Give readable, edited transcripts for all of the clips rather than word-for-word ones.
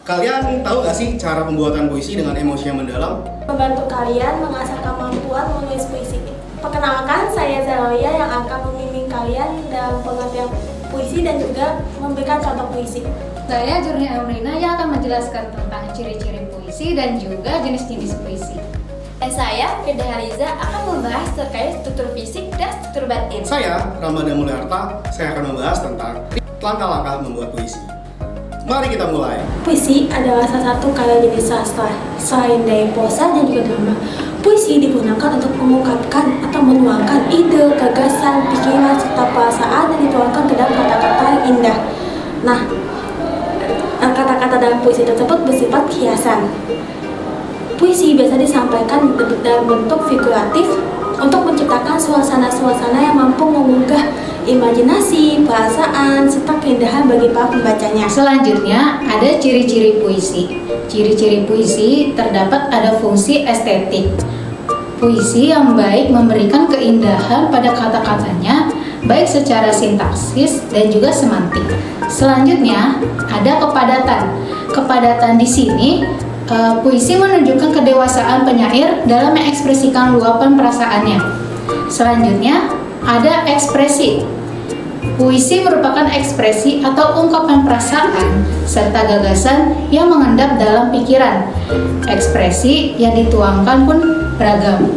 Kalian tahu gak sih cara pembuatan puisi dengan emosi yang mendalam? Membantu kalian mengasah kemampuan menulis puisi. Perkenalkan, saya Zaloya yang akan membimbing kalian dalam pengertian puisi dan juga memberikan contoh puisi. Saya Jurni Amrina yang akan menjelaskan tentang ciri-ciri puisi dan juga jenis-jenis puisi. Dan saya, Firda Hariza, akan membahas terkait struktur fisik dan struktur batin. Saya, Ramadhan Mulyaarta, saya akan membahas tentang langkah-langkah membuat puisi. Mari kita mulai. Puisi adalah salah satu karya jenis sastra. Selain dari prosa dan juga drama, puisi digunakan untuk mengungkapkan atau menuangkan ide, gagasan, pikiran, serta perasaan yang dituangkan ke dalam kata-kata yang indah. Nah, kata-kata dalam puisi tersebut bersifat hiasan. Puisi biasa disampaikan dalam bentuk figuratif untuk menciptakan suasana-suasana yang mampu menggugah imajinasi, perasaan, serta keindahan bagi para pembacanya. Selanjutnya, ada ciri-ciri puisi. Ciri-ciri puisi terdapat ada fungsi estetik. Puisi yang baik memberikan keindahan pada kata-katanya, baik secara sintaksis dan juga semantik. Selanjutnya, ada kepadatan. Kepadatan di sini, puisi menunjukkan kedewasaan penyair dalam mengekspresikan luapan perasaannya. Selanjutnya, ada ekspresi. Puisi merupakan ekspresi atau ungkapan perasaan serta gagasan yang mengendap dalam pikiran. Ekspresi yang dituangkan pun beragam.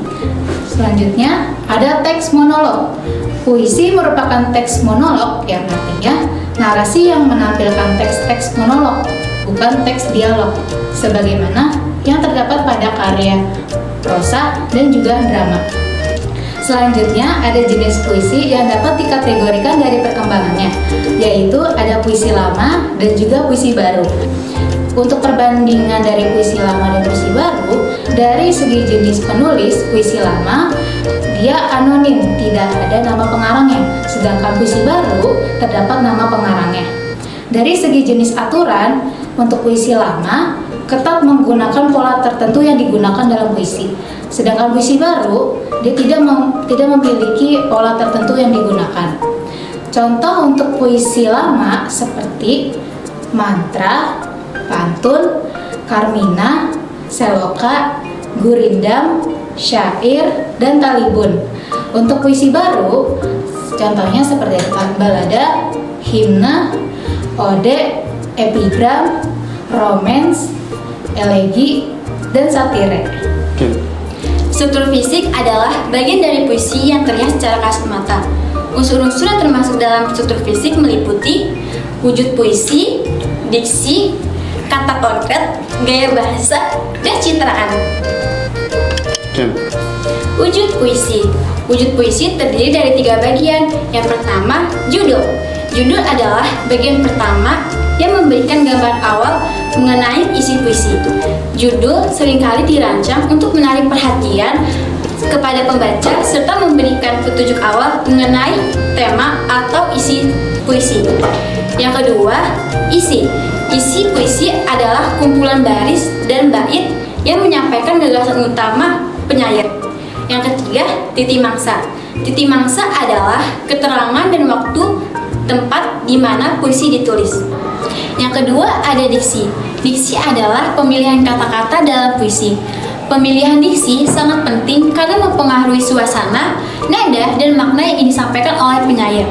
Selanjutnya, ada teks monolog. Puisi merupakan teks monolog yang artinya narasi yang menampilkan teks-teks monolog, bukan teks dialog, sebagaimana yang terdapat pada karya prosa dan juga drama. Selanjutnya, ada jenis puisi yang dapat dikategorikan dari perkembangannya, yaitu ada puisi lama dan juga puisi baru. Untuk perbandingan dari puisi lama dan puisi baru, dari segi jenis penulis, puisi lama dia anonim, tidak ada nama pengarangnya, sedangkan puisi baru terdapat nama pengarangnya. Dari segi jenis aturan, untuk puisi lama ketat menggunakan pola tertentu yang digunakan dalam puisi. Sedangkan puisi baru, dia tidak memiliki pola tertentu yang digunakan. Contoh untuk puisi lama seperti mantra, pantun, karmina, seloka, gurindam, syair, dan talibun. Untuk puisi baru, contohnya seperti balada, himne, ode, epigram, romans, elegi, dan satire. Struktur fisik adalah bagian dari puisi yang terlihat secara kasat mata. Unsur-unsur yang termasuk dalam struktur fisik meliputi wujud puisi, diksi, kata konkret, gaya bahasa, dan citraan. Wujud puisi. Wujud puisi terdiri dari 3 bagian. Yang pertama, judul. Judul adalah bagian pertama yang memberikan gambaran awal mengenai isi puisi. Judul seringkali dirancang untuk menarik perhatian kepada pembaca serta memberikan petunjuk awal mengenai tema atau isi puisi. Yang kedua, isi. Isi puisi adalah kumpulan baris dan bait yang menyampaikan gagasan utama penyair. Yang ketiga, titi mangsa. Titi mangsa adalah keterangan dan waktu tempat di mana puisi ditulis. Yang kedua, ada diksi. Diksi adalah pemilihan kata-kata dalam puisi. Pemilihan diksi sangat penting karena mempengaruhi suasana, nada, dan makna yang disampaikan oleh penyair.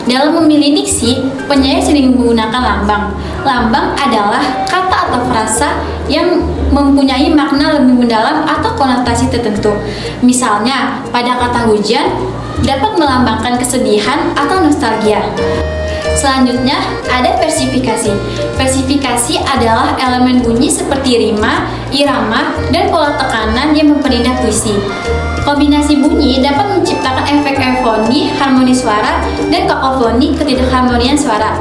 Dalam memilih diksi, penyair sering menggunakan lambang. Lambang adalah kata atau frasa yang mempunyai makna lebih mendalam atau konotasi tertentu. Misalnya, pada kata hujan dapat melambangkan kesedihan atau nostalgia. Selanjutnya, ada versifikasi. Versifikasi adalah elemen bunyi seperti rima, irama, dan pola tekanan yang memperindah puisi. Kombinasi bunyi dapat menciptakan efek eufoni, harmoni suara, dan kakofoni, ketidakharmonian suara.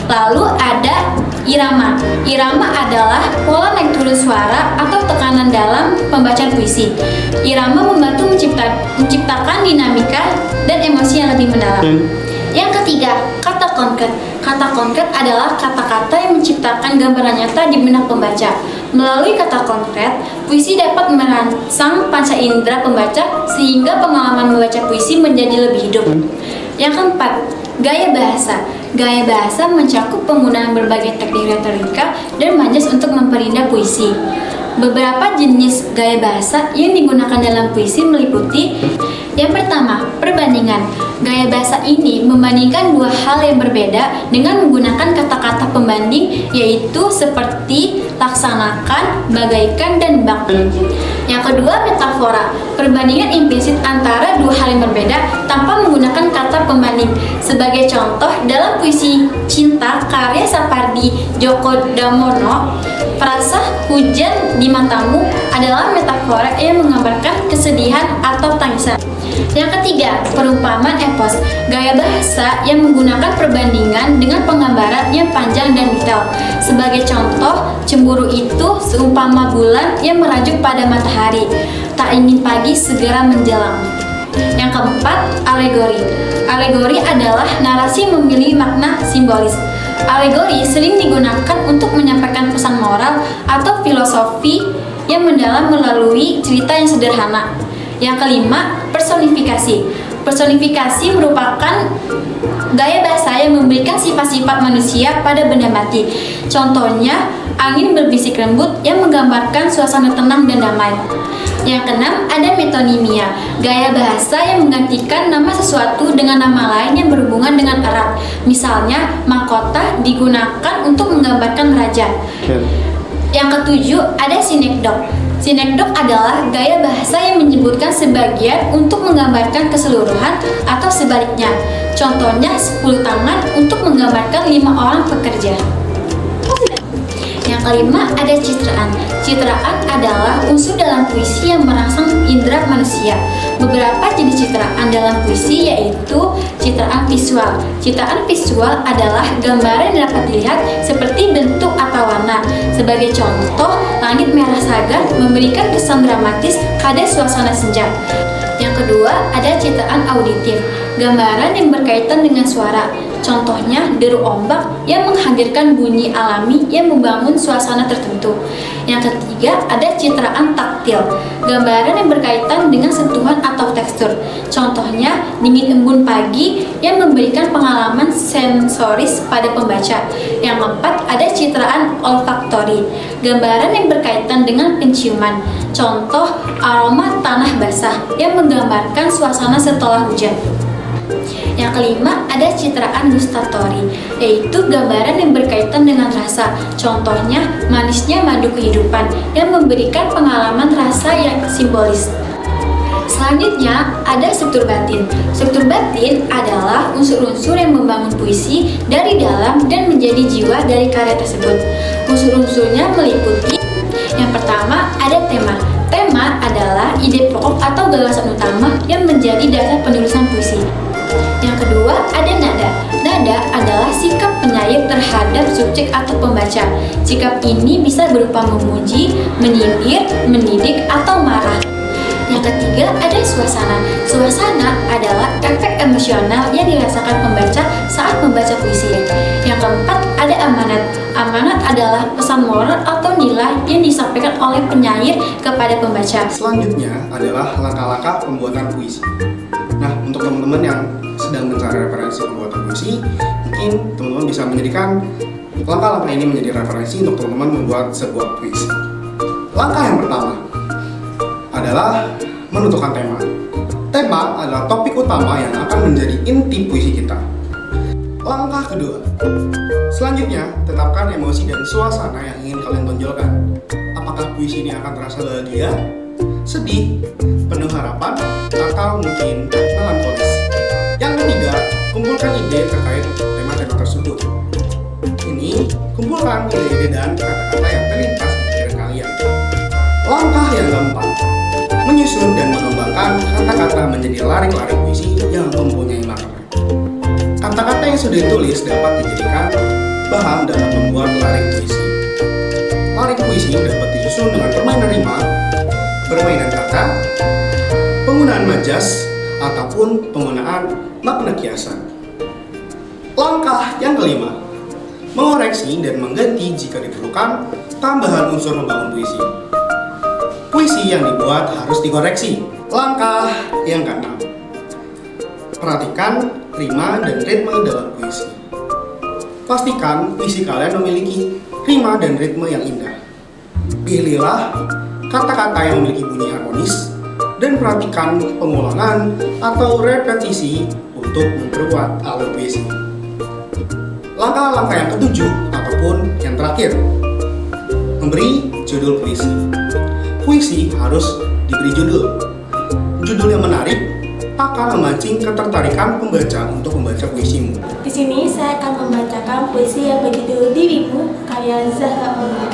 Lalu ada irama. Irama adalah pola naik turun suara atau tekanan dalam pembacaan puisi. Irama membantu menciptakan dinamika dan emosi yang lebih mendalam. Yang ketiga, kata konkret. Kata konkret adalah kata-kata yang menciptakan gambaran nyata di benak pembaca. Melalui kata konkret, puisi dapat merangsang panca indera pembaca sehingga pengalaman membaca puisi menjadi lebih hidup. Yang keempat, Gaya bahasa. Gaya bahasa mencakup penggunaan berbagai teknik retorika dan majas untuk memperindah puisi. Beberapa jenis gaya bahasa yang digunakan dalam puisi meliputi: yang pertama, perbandingan. Gaya bahasa ini membandingkan dua hal yang berbeda dengan menggunakan kata-kata pembanding, yaitu seperti laksanakan, bagaikan, dan bak. Yang kedua, metafora. Perbandingan implisit antara dua hal yang berbeda tanpa menggunakan kata pembanding. Sebagai contoh, dalam puisi cinta karya Sapardi Djoko Damono, frasa hujan di matamu adalah metafora yang menggambarkan kesedihan atau tangisan. Yang ketiga, perumpamaan epos. Gaya bahasa yang menggunakan perbandingan dengan penggambaran yang panjang dan detail. Sebagai contoh, cemburu itu seumpama bulan yang merajuk pada matahari, tak ingin pagi segera menjelang. Yang keempat, alegori. Alegori adalah narasi yang memiliki makna simbolis. Alegori sering digunakan untuk menyampaikan pesan moral atau filosofi yang mendalam melalui cerita yang sederhana. Yang kelima, personifikasi. Personifikasi merupakan gaya bahasa yang memberikan sifat-sifat manusia pada benda mati. Contohnya, angin berbisik lembut yang menggambarkan suasana tenang dan damai. Yang keenam, ada metonimia. Gaya bahasa yang menggantikan nama sesuatu dengan nama lain yang berhubungan dengan erat. Misalnya, mahkota digunakan untuk menggambarkan raja. Yang ketujuh, ada sinekdok. Sinekdok adalah gaya bahasa yang menyebutkan sebagian untuk menggambarkan keseluruhan atau sebaliknya. Contohnya, 10 tangan untuk menggambarkan 5 orang pekerja. Yang kelima, ada citraan. Citraan adalah unsur dalam puisi yang merangsang indera manusia. Beberapa jenis citraan dalam puisi yaitu citraan visual. Citraan visual adalah gambaran yang dapat dilihat seperti bentuk atau warna. Sebagai contoh, langit merah saga memberikan kesan dramatis pada suasana senja. Yang kedua, ada citraan auditif. Gambaran yang berkaitan dengan suara. Contohnya, deru ombak yang menghadirkan bunyi alami yang membangun suasana tertentu. Yang ketiga, ada citraan taktil. Gambaran yang berkaitan dengan sentuhan atau tekstur. Contohnya, dingin embun pagi yang memberikan pengalaman sensoris pada pembaca. Yang keempat, ada citraan olfaktori. Gambaran yang berkaitan dengan penciuman. Contoh, aroma tanah basah yang menggambarkan suasana setelah hujan. Yang kelima, ada citraan gustatori, yaitu gambaran yang berkaitan dengan rasa. Contohnya, manisnya madu kehidupan yang memberikan pengalaman rasa yang simbolis. Selanjutnya, ada struktur batin. Struktur batin adalah unsur-unsur yang membangun puisi dari dalam dan menjadi jiwa dari karya tersebut. Unsur-unsurnya meliputi: yang pertama, ada tema. Tema adalah ide pokok atau gagasan utama yang menjadi dasar penulisan puisi. Yang kedua, ada nada. Nada adalah sikap penyair terhadap subjek atau pembaca. Sikap ini bisa berupa memuji, menyindir, mendidik, atau marah. Yang ketiga, ada suasana. Suasana adalah efek emosional yang dirasakan pembaca saat membaca puisi. Yang keempat, ada amanat. Amanat adalah pesan moral atau nilai yang disampaikan oleh penyair kepada pembaca. Selanjutnya adalah langkah-langkah pembuatan puisi. Nah, untuk teman-teman yang sedang mencari referensi pembuatan puisi, mungkin teman-teman bisa menjadikan langkah-langkah ini menjadi referensi untuk teman-teman membuat sebuah puisi. Langkah yang pertama adalah menentukan tema. Tema adalah topik utama yang akan menjadi inti puisi kita. Langkah kedua, selanjutnya tetapkan emosi dan suasana yang ingin kalian tonjolkan. Apakah puisi ini akan terasa bahagia, sedih, penuh harapan, atau mungkin melankolis. Yang ketiga, kumpulkan ide terkait tema-tema tersebut. Ini, kumpulkan ide-ide dan kata-kata yang terlintas di pikiran kalian. Langkah yang keempat, menyusun dan mengembangkan kata-kata menjadi larik-larik puisi yang mempunyai makna. Kata-kata yang sudah ditulis dapat dijadikan bahan dalam membuat larik puisi. Larik puisi dapat disusun dengan permainan rima, permainan kata, penggunaan majas, ataupun penggunaan makna kiasan. Langkah yang kelima, mengoreksi dan mengganti jika diperlukan tambahan unsur membangun puisi. Puisi yang dibuat harus dikoreksi. Langkah yang keenam, perhatikan rima dan ritme dalam puisi. Pastikan puisi kalian memiliki rima dan ritme yang indah. Pilihlah kata-kata yang memiliki bunyi harmonis dan perhatikan pengulangan atau repetisi untuk memperkuat alur puisi. Langkah-langkah yang ketujuh ataupun yang terakhir, memberi judul puisi. Puisi harus diberi judul. Judul yang menarik akan memancing ketertarikan pembaca untuk membaca puisimu. Di sini saya akan membacakan puisi yang berjudul Dirimu karya Zahra Omar.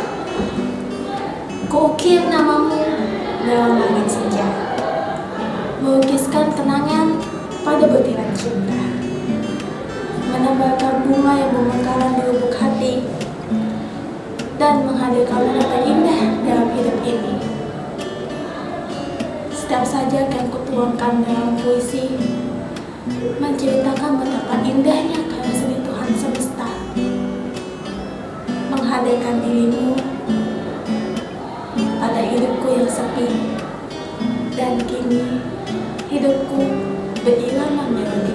Kuukir namamu dalam langit senja, melukiskan kenangan pada butiran cinta, menebarkan bunga yang memekaran di lubuk hati, dan menghadirkan momen indah dalam hidup ini. Setiap sajak yang kutuangkan dalam puisi menceritakan betapa indahnya karya seni Tuhan semesta, menghadirkan dirimu pada hidupku yang sepi, dan kini hidupku berirama melodi